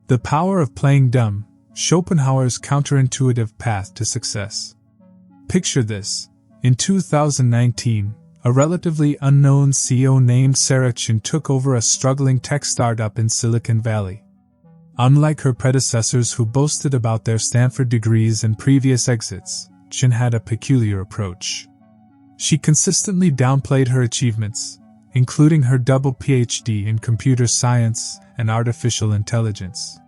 The Power of Playing Dumb, Schopenhauer's Counterintuitive Path to Success. Picture this. In 2019, a relatively unknown CEO named Sarah Chin took over a struggling tech startup in Silicon Valley. Unlike her predecessors who boasted about their Stanford degrees and previous exits, Chin had a peculiar approach. She consistently downplayed her achievements, including her double PhD in computer science and artificial intelligence.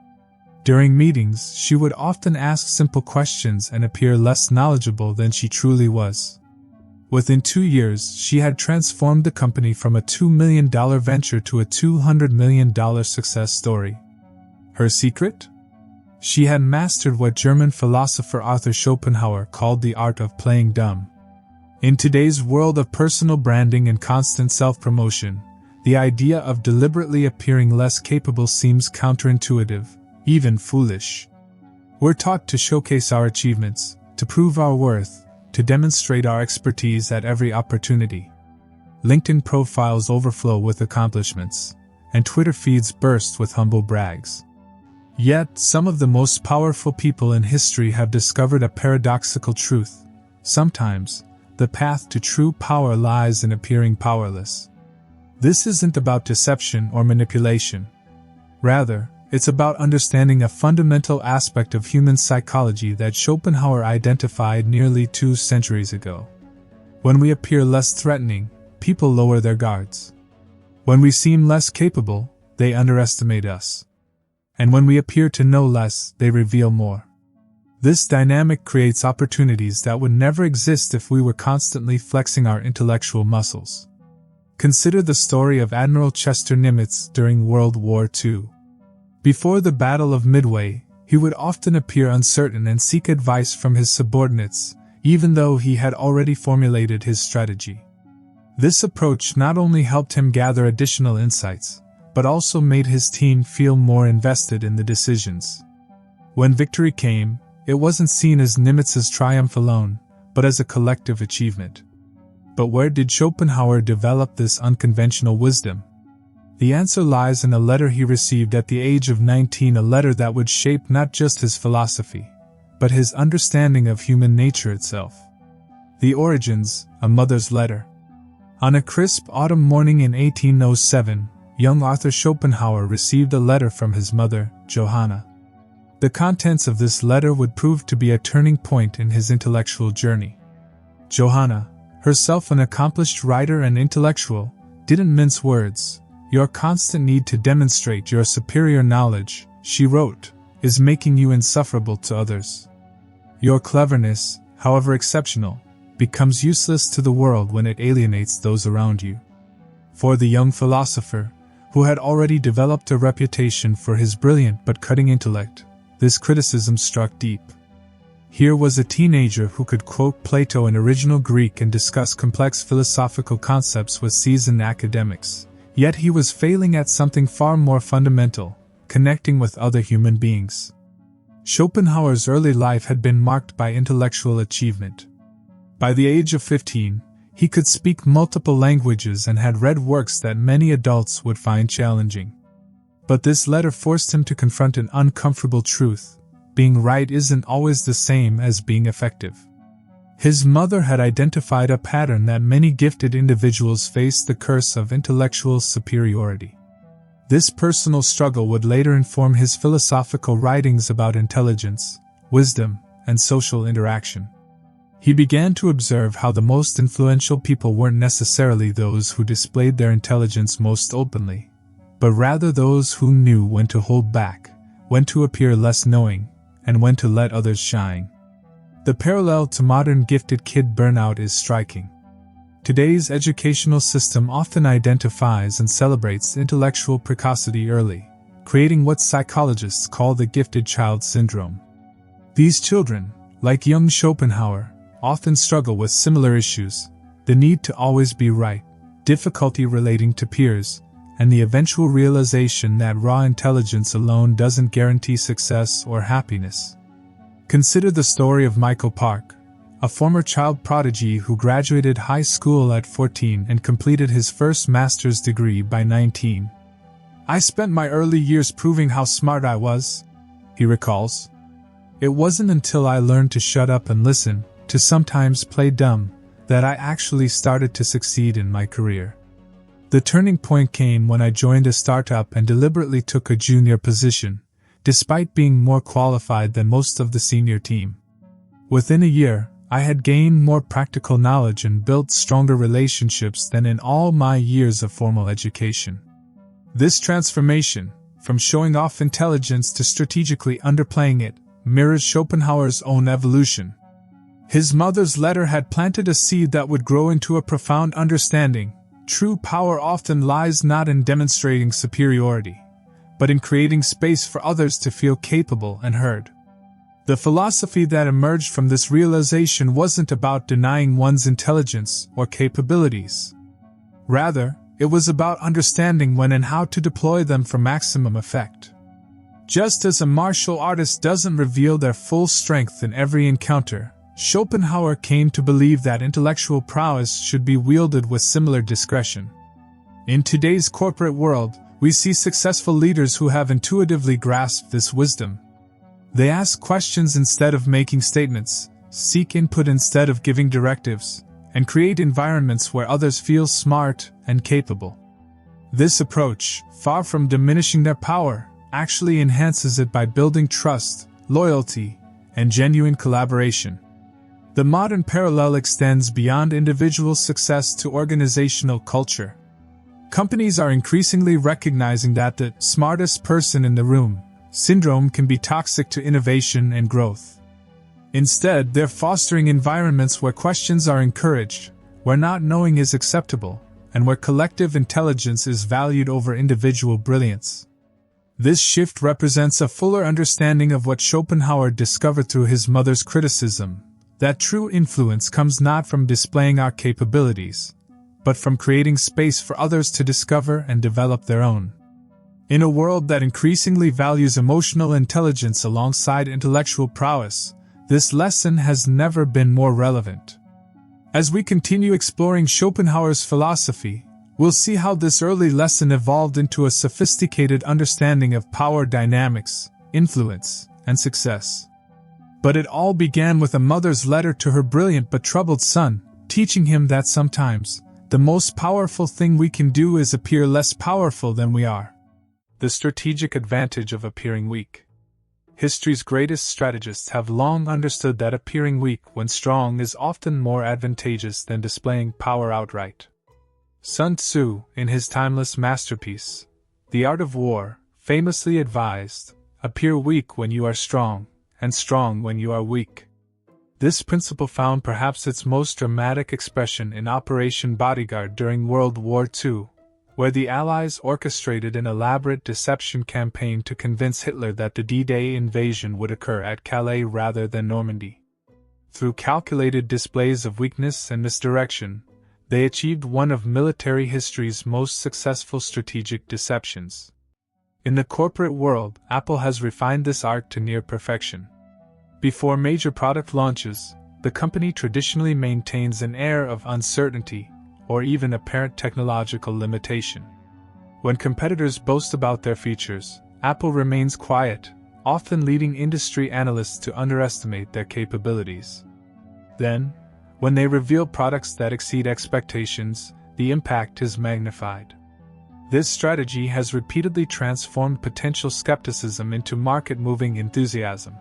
During meetings, she would often ask simple questions and appear less knowledgeable than she truly was. Within 2 years, she had transformed the company from a $2 million venture to a $200 million success story. Her secret? She had mastered what German philosopher Arthur Schopenhauer called the art of playing dumb. In today's world of personal branding and constant self-promotion, the idea of deliberately appearing less capable seems counterintuitive, even foolish. We're taught to showcase our achievements, to prove our worth, to demonstrate our expertise at every opportunity. LinkedIn profiles overflow with accomplishments, and Twitter feeds burst with humble brags. Yet, some of the most powerful people in history have discovered a paradoxical truth. Sometimes, the path to true power lies in appearing powerless. This isn't about deception or manipulation. Rather, it's about understanding a fundamental aspect of human psychology that Schopenhauer identified nearly 2 centuries ago. When we appear less threatening, people lower their guards. When we seem less capable, they underestimate us. And when we appear to know less, they reveal more. This dynamic creates opportunities that would never exist if we were constantly flexing our intellectual muscles. Consider the story of Admiral Chester Nimitz during World War II. Before the Battle of Midway, he would often appear uncertain and seek advice from his subordinates, even though he had already formulated his strategy. This approach not only helped him gather additional insights, but also made his team feel more invested in the decisions. When victory came, it wasn't seen as Nimitz's triumph alone, but as a collective achievement. But where did Schopenhauer develop this unconventional wisdom? The answer lies in a letter he received at the age of 19, a letter that would shape not just his philosophy, but his understanding of human nature itself. The origins, a mother's letter. On a crisp autumn morning in 1807, young Arthur Schopenhauer received a letter from his mother, Johanna. The contents of this letter would prove to be a turning point in his intellectual journey. Johanna, herself an accomplished writer and intellectual, didn't mince words. Your constant need to demonstrate your superior knowledge, she wrote, is making you insufferable to others. Your cleverness, however exceptional, becomes useless to the world when it alienates those around you. For the young philosopher, who had already developed a reputation for his brilliant but cutting intellect, this criticism struck deep. Here was a teenager who could quote Plato in original Greek and discuss complex philosophical concepts with seasoned academics. Yet he was failing at something far more fundamental, connecting with other human beings. Schopenhauer's early life had been marked by intellectual achievement. By the age of 15, he could speak multiple languages and had read works that many adults would find challenging. But this letter forced him to confront an uncomfortable truth: being right isn't always the same as being effective. His mother had identified a pattern that many gifted individuals face: the curse of intellectual superiority. This personal struggle would later inform his philosophical writings about intelligence, wisdom, and social interaction. He began to observe how the most influential people weren't necessarily those who displayed their intelligence most openly, but rather those who knew when to hold back, when to appear less knowing, and when to let others shine. The parallel to modern gifted kid burnout is striking. Today's educational system often identifies and celebrates intellectual precocity early, creating what psychologists call the gifted child syndrome. These children, like young Schopenhauer, often struggle with similar issues: the need to always be right, difficulty relating to peers, and the eventual realization that raw intelligence alone doesn't guarantee success or happiness. Consider the story of Michael Park, a former child prodigy who graduated high school at 14 and completed his first master's degree by 19. "I spent my early years proving how smart I was," he recalls. "It wasn't until I learned to shut up and listen, to sometimes play dumb, that I actually started to succeed in my career." The turning point came when I joined a startup and deliberately took a junior position, despite being more qualified than most of the senior team. Within a year, I had gained more practical knowledge and built stronger relationships than in all my years of formal education. This transformation, from showing off intelligence to strategically underplaying it, mirrors Schopenhauer's own evolution. His mother's letter had planted a seed that would grow into a profound understanding. True power often lies not in demonstrating superiority, but in creating space for others to feel capable and heard. The philosophy that emerged from this realization wasn't about denying one's intelligence or capabilities. Rather, it was about understanding when and how to deploy them for maximum effect. Just as a martial artist doesn't reveal their full strength in every encounter, Schopenhauer came to believe that intellectual prowess should be wielded with similar discretion. In today's corporate world, we see successful leaders who have intuitively grasped this wisdom. They ask questions instead of making statements, seek input instead of giving directives, and create environments where others feel smart and capable. This approach, far from diminishing their power, actually enhances it by building trust, loyalty, and genuine collaboration. The modern parallel extends beyond individual success to organizational culture. Companies are increasingly recognizing that the smartest person in the room syndrome can be toxic to innovation and growth. Instead, they're fostering environments where questions are encouraged, where not knowing is acceptable, and where collective intelligence is valued over individual brilliance. This shift represents a fuller understanding of what Schopenhauer discovered through his mother's criticism, that true influence comes not from displaying our capabilities, but from creating space for others to discover and develop their own. In a world that increasingly values emotional intelligence alongside intellectual prowess, this lesson has never been more relevant. As we continue exploring Schopenhauer's philosophy, we'll see how this early lesson evolved into a sophisticated understanding of power dynamics, influence, and success. But it all began with a mother's letter to her brilliant but troubled son, teaching him that sometimes, the most powerful thing we can do is appear less powerful than we are. The strategic advantage of appearing weak. History's greatest strategists have long understood that appearing weak when strong is often more advantageous than displaying power outright. Sun Tzu, in his timeless masterpiece, The Art of War, famously advised, "Appear weak when you are strong, and strong when you are weak." This principle found perhaps its most dramatic expression in Operation Bodyguard during World War II, where the Allies orchestrated an elaborate deception campaign to convince Hitler that the D-Day invasion would occur at Calais rather than Normandy. Through calculated displays of weakness and misdirection, they achieved one of military history's most successful strategic deceptions. In the corporate world, Apple has refined this art to near perfection. Before major product launches, the company traditionally maintains an air of uncertainty, or even apparent technological limitation. When competitors boast about their features, Apple remains quiet, often leading industry analysts to underestimate their capabilities. Then, when they reveal products that exceed expectations, the impact is magnified. This strategy has repeatedly transformed potential skepticism into market-moving enthusiasm.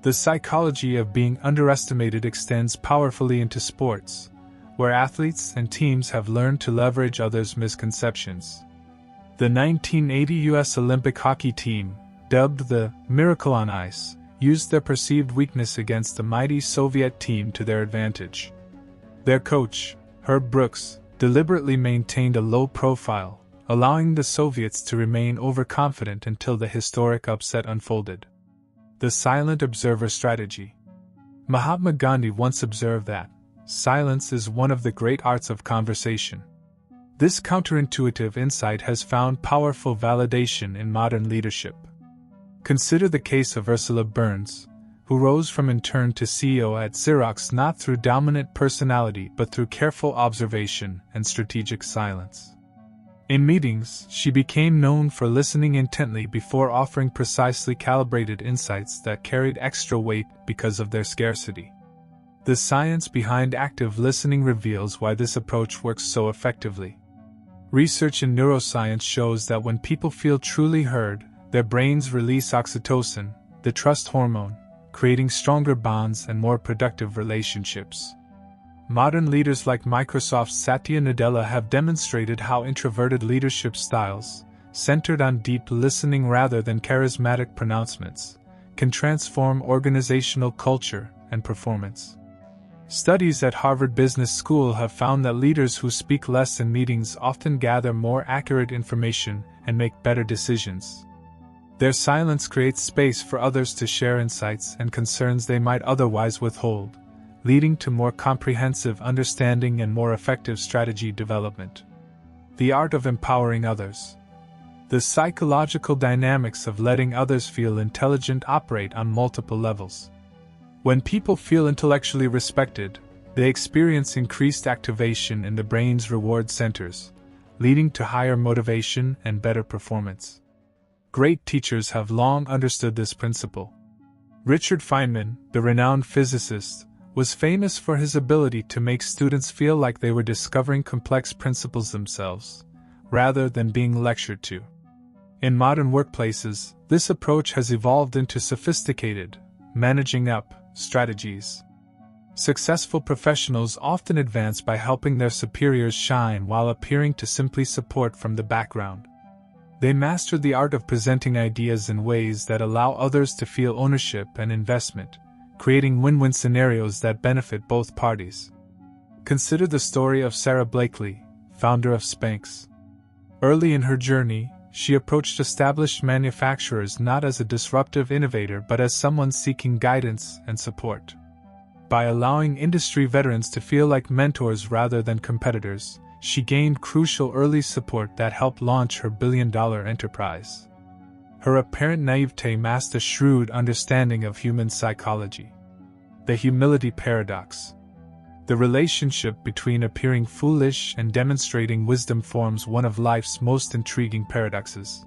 The psychology of being underestimated extends powerfully into sports, where athletes and teams have learned to leverage others' misconceptions. The 1980 U.S. Olympic hockey team, dubbed the Miracle on Ice, used their perceived weakness against the mighty Soviet team to their advantage. Their coach, Herb Brooks, deliberately maintained a low profile, allowing the Soviets to remain overconfident until the historic upset unfolded. The silent observer strategy. Mahatma Gandhi once observed that silence is one of the great arts of conversation. This counterintuitive insight has found powerful validation in modern leadership. Consider the case of Ursula Burns, who rose from intern to CEO at Xerox not through dominant personality but through careful observation and strategic silence. In meetings, she became known for listening intently before offering precisely calibrated insights that carried extra weight because of their scarcity. The science behind active listening reveals why this approach works so effectively. Research in neuroscience shows that when people feel truly heard, their brains release oxytocin, the trust hormone, creating stronger bonds and more productive relationships. Modern leaders like Microsoft's Satya Nadella have demonstrated how introverted leadership styles, centered on deep listening rather than charismatic pronouncements, can transform organizational culture and performance. Studies at Harvard Business School have found that leaders who speak less in meetings often gather more accurate information and make better decisions. Their silence creates space for others to share insights and concerns they might otherwise withhold, leading to more comprehensive understanding and more effective strategy development. The art of empowering others. The psychological dynamics of letting others feel intelligent operate on multiple levels. When people feel intellectually respected, they experience increased activation in the brain's reward centers, leading to higher motivation and better performance. Great teachers have long understood this principle. Richard Feynman, the renowned physicist, was famous for his ability to make students feel like they were discovering complex principles themselves, rather than being lectured to. In modern workplaces, this approach has evolved into sophisticated, managing up strategies. Successful professionals often advance by helping their superiors shine while appearing to simply support from the background. They master the art of presenting ideas in ways that allow others to feel ownership and investment, creating win-win scenarios that benefit both parties. Consider the story of Sarah Blakely, founder of Spanx. Early in her journey, she approached established manufacturers not as a disruptive innovator but as someone seeking guidance and support. By allowing industry veterans to feel like mentors rather than competitors, she gained crucial early support that helped launch her billion-dollar enterprise. Her apparent naivete masked a shrewd understanding of human psychology. The humility paradox. The relationship between appearing foolish and demonstrating wisdom forms one of life's most intriguing paradoxes.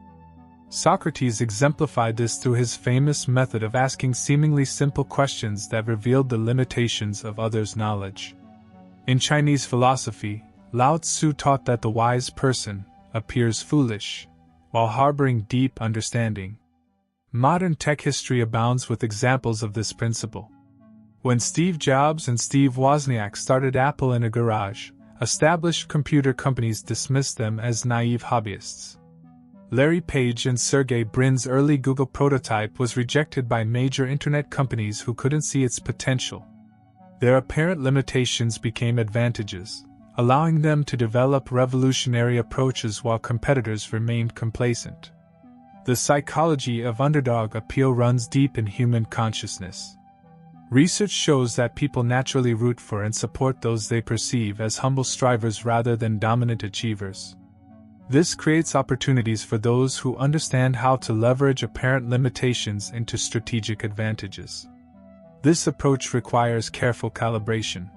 Socrates exemplified this through his famous method of asking seemingly simple questions that revealed the limitations of others' knowledge. In Chinese philosophy, Lao Tzu taught that the wise person appears foolish, while harboring deep understanding. Modern tech history abounds with examples of this principle. When Steve Jobs and Steve Wozniak started Apple in a garage, established computer companies dismissed them as naive hobbyists. Larry Page and Sergey Brin's early Google prototype was rejected by major internet companies who couldn't see its potential. Their apparent limitations became advantages, allowing them to develop revolutionary approaches while competitors remained complacent. The psychology of underdog appeal runs deep in human consciousness. Research shows that people naturally root for and support those they perceive as humble strivers rather than dominant achievers. This creates opportunities for those who understand how to leverage apparent limitations into strategic advantages. This approach requires careful calibration.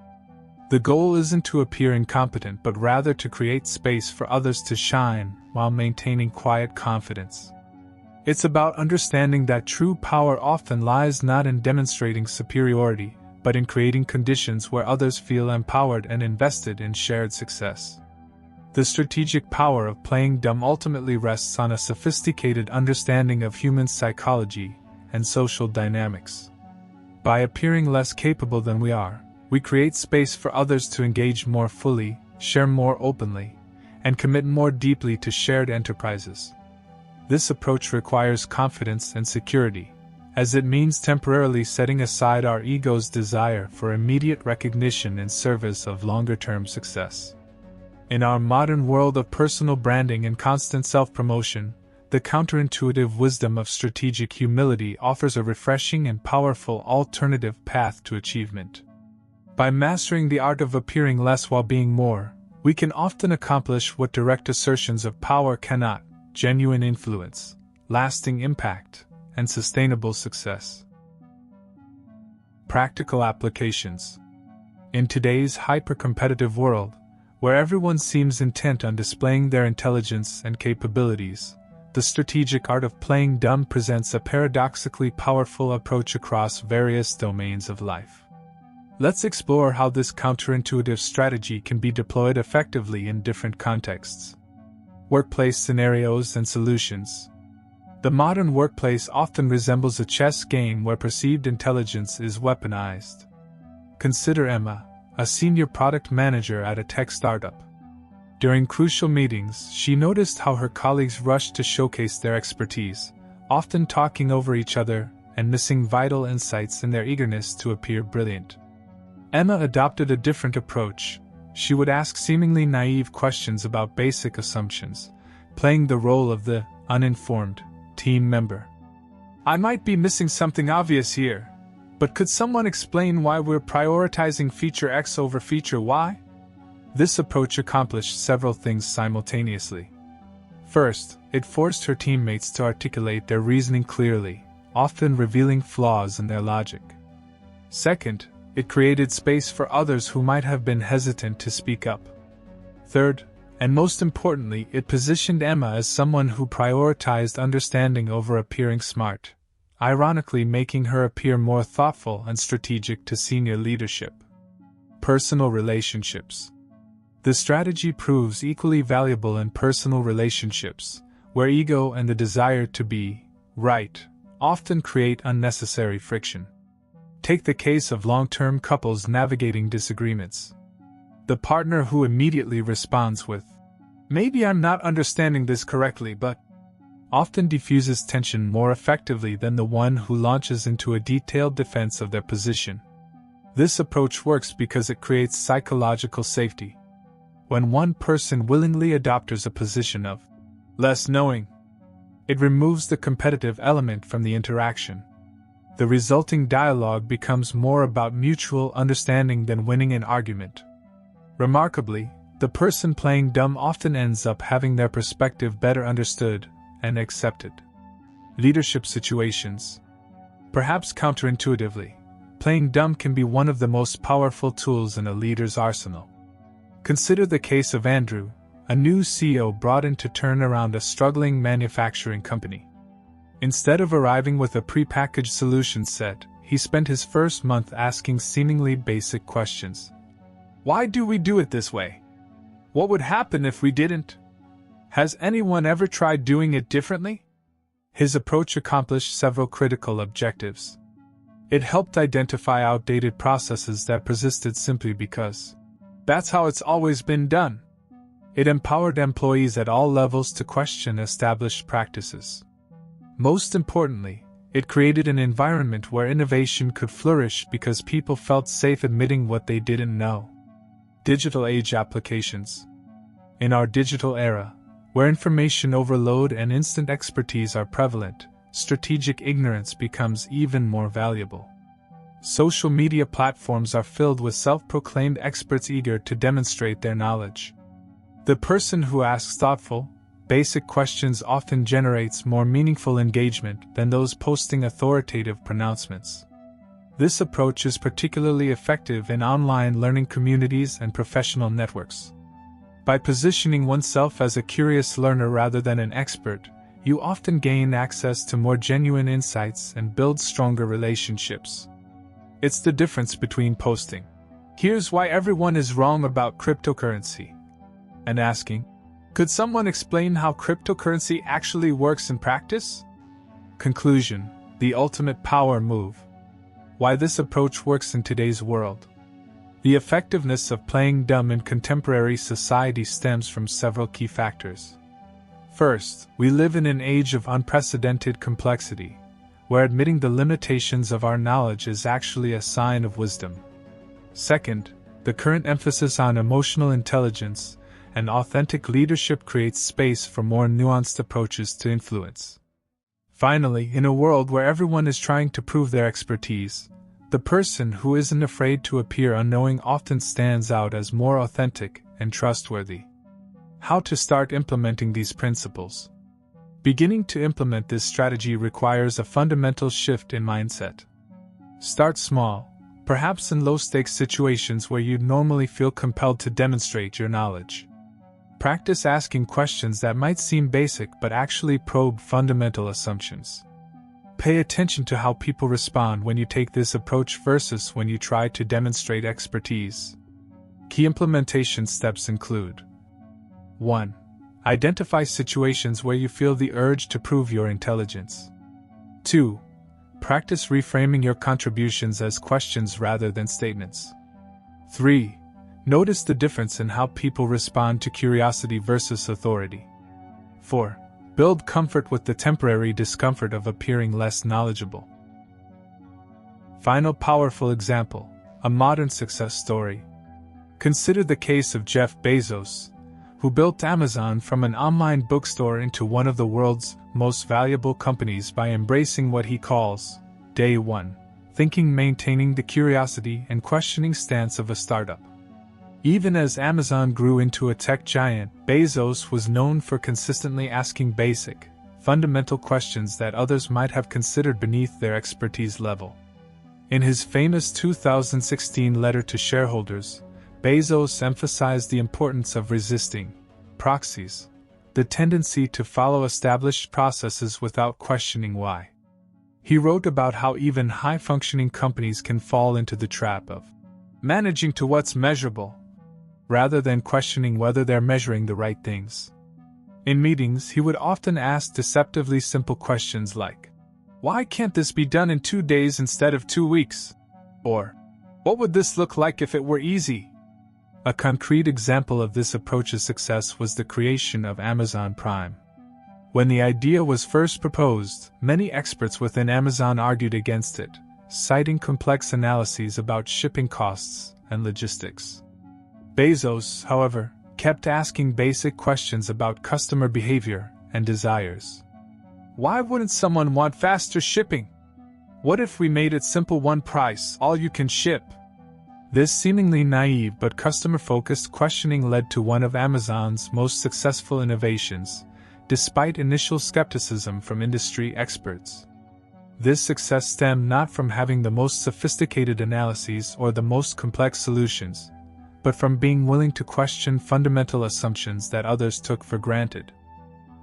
The goal isn't to appear incompetent but rather to create space for others to shine while maintaining quiet confidence. It's about understanding that true power often lies not in demonstrating superiority, but in creating conditions where others feel empowered and invested in shared success. The strategic power of playing dumb ultimately rests on a sophisticated understanding of human psychology and social dynamics. By appearing less capable than we are, we create space for others to engage more fully, share more openly, and commit more deeply to shared enterprises. This approach requires confidence and security, as it means temporarily setting aside our ego's desire for immediate recognition in service of longer-term success. In our modern world of personal branding and constant self-promotion, the counterintuitive wisdom of strategic humility offers a refreshing and powerful alternative path to achievement. By mastering the art of appearing less while being more, we can often accomplish what direct assertions of power cannot: genuine influence, lasting impact, and sustainable success. Practical applications. In today's hyper-competitive world, where everyone seems intent on displaying their intelligence and capabilities, the strategic art of playing dumb presents a paradoxically powerful approach across various domains of life. Let's explore how this counterintuitive strategy can be deployed effectively in different contexts. Workplace scenarios and solutions. The modern workplace often resembles a chess game where perceived intelligence is weaponized. Consider Emma, a senior product manager at a tech startup. During crucial meetings, she noticed how her colleagues rushed to showcase their expertise, often talking over each other and missing vital insights in their eagerness to appear brilliant. Emma adopted a different approach. She would ask seemingly naive questions about basic assumptions, playing the role of the uninformed team member. "I might be missing something obvious here, but could someone explain why we're prioritizing feature X over feature Y?" This approach accomplished several things simultaneously. First, it forced her teammates to articulate their reasoning clearly, often revealing flaws in their logic. Second, it created space for others who might have been hesitant to speak up. Third, and most importantly, it positioned Emma as someone who prioritized understanding over appearing smart, ironically making her appear more thoughtful and strategic to senior leadership. Personal relationships. The strategy proves equally valuable in personal relationships, where ego and the desire to be right often create unnecessary friction. Take the case of long-term couples navigating disagreements. The partner who immediately responds with, "Maybe I'm not understanding this correctly, but," often diffuses tension more effectively than the one who launches into a detailed defense of their position. This approach works because it creates psychological safety. When one person willingly adopts a position of less knowing, it removes the competitive element from the interaction. The resulting dialogue becomes more about mutual understanding than winning an argument. Remarkably, the person playing dumb often ends up having their perspective better understood and accepted. Leadership situations. Perhaps counterintuitively, playing dumb can be one of the most powerful tools in a leader's arsenal. Consider the case of Andrew, a new CEO brought in to turn around a struggling manufacturing company. Instead of arriving with a prepackaged solution set, he spent his first month asking seemingly basic questions. "Why do we do it this way? What would happen if we didn't? Has anyone ever tried doing it differently?" His approach accomplished several critical objectives. It helped identify outdated processes that persisted simply because that's how it's always been done. It empowered employees at all levels to question established practices. Most importantly, it created an environment where innovation could flourish because people felt safe admitting what they didn't know. Digital age applications. In our digital era, where information overload and instant expertise are prevalent, strategic ignorance becomes even more valuable. Social media platforms are filled with self-proclaimed experts eager to demonstrate their knowledge. The person who asks thoughtful, basic questions often generates more meaningful engagement than those posting authoritative pronouncements. This approach is particularly effective in online learning communities and professional networks. By positioning oneself as a curious learner rather than an expert, you often gain access to more genuine insights and build stronger relationships. It's the difference between posting, "Here's why everyone is wrong about cryptocurrency," and asking, "Could someone explain how cryptocurrency actually works in practice?" Conclusion: the ultimate power move. Why this approach works in today's world. The effectiveness of playing dumb in contemporary society stems from several key factors. First, we live in an age of unprecedented complexity, where admitting the limitations of our knowledge is actually a sign of wisdom. Second, the current emphasis on emotional intelligence and authentic leadership creates space for more nuanced approaches to influence. Finally, in a world where everyone is trying to prove their expertise, the person who isn't afraid to appear unknowing often stands out as more authentic and trustworthy. How to start implementing these principles? Beginning to implement this strategy requires a fundamental shift in mindset. Start small, perhaps in low-stakes situations where you'd normally feel compelled to demonstrate your knowledge. Practice asking questions that might seem basic but actually probe fundamental assumptions. Pay attention to how people respond when you take this approach versus when you try to demonstrate expertise. Key implementation steps include: 1. Identify situations where you feel the urge to prove your intelligence. 2. Practice reframing your contributions as questions rather than statements. 3. Notice the difference in how people respond to curiosity versus authority. 4. Build comfort with the temporary discomfort of appearing less knowledgeable. Final powerful example: a modern success story. Consider the case of Jeff Bezos, who built Amazon from an online bookstore into one of the world's most valuable companies by embracing what he calls Day One thinking, maintaining the curiosity and questioning stance of a startup. Even as Amazon grew into a tech giant, Bezos was known for consistently asking basic, fundamental questions that others might have considered beneath their expertise level. In his famous 2016 letter to shareholders, Bezos emphasized the importance of resisting proxies, the tendency to follow established processes without questioning why. He wrote about how even high-functioning companies can fall into the trap of managing to what's measurable, rather than questioning whether they're measuring the right things. In meetings, he would often ask deceptively simple questions like, "Why can't this be done in 2 days instead of 2 weeks?" Or, "What would this look like if it were easy?" A concrete example of this approach's success was the creation of Amazon Prime. When the idea was first proposed, many experts within Amazon argued against it, citing complex analyses about shipping costs and logistics. Bezos, however, kept asking basic questions about customer behavior and desires. Why wouldn't someone want faster shipping? What if we made it simple: one price, all you can ship? This seemingly naive but customer-focused questioning led to one of Amazon's most successful innovations, despite initial skepticism from industry experts. This success stemmed not from having the most sophisticated analyses or the most complex solutions, but from being willing to question fundamental assumptions that others took for granted.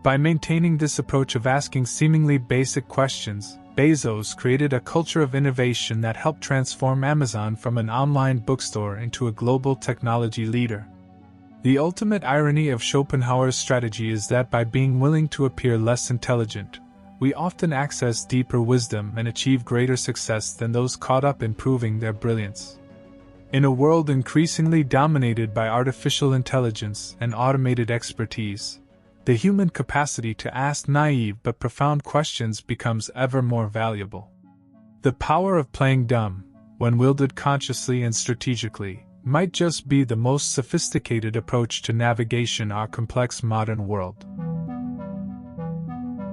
By maintaining this approach of asking seemingly basic questions, Bezos created a culture of innovation that helped transform Amazon from an online bookstore into a global technology leader. The ultimate irony of Schopenhauer's strategy is that by being willing to appear less intelligent, we often access deeper wisdom and achieve greater success than those caught up in proving their brilliance. In a world increasingly dominated by artificial intelligence and automated expertise, the human capacity to ask naive but profound questions becomes ever more valuable. The power of playing dumb, when wielded consciously and strategically, might just be the most sophisticated approach to navigation our complex modern world.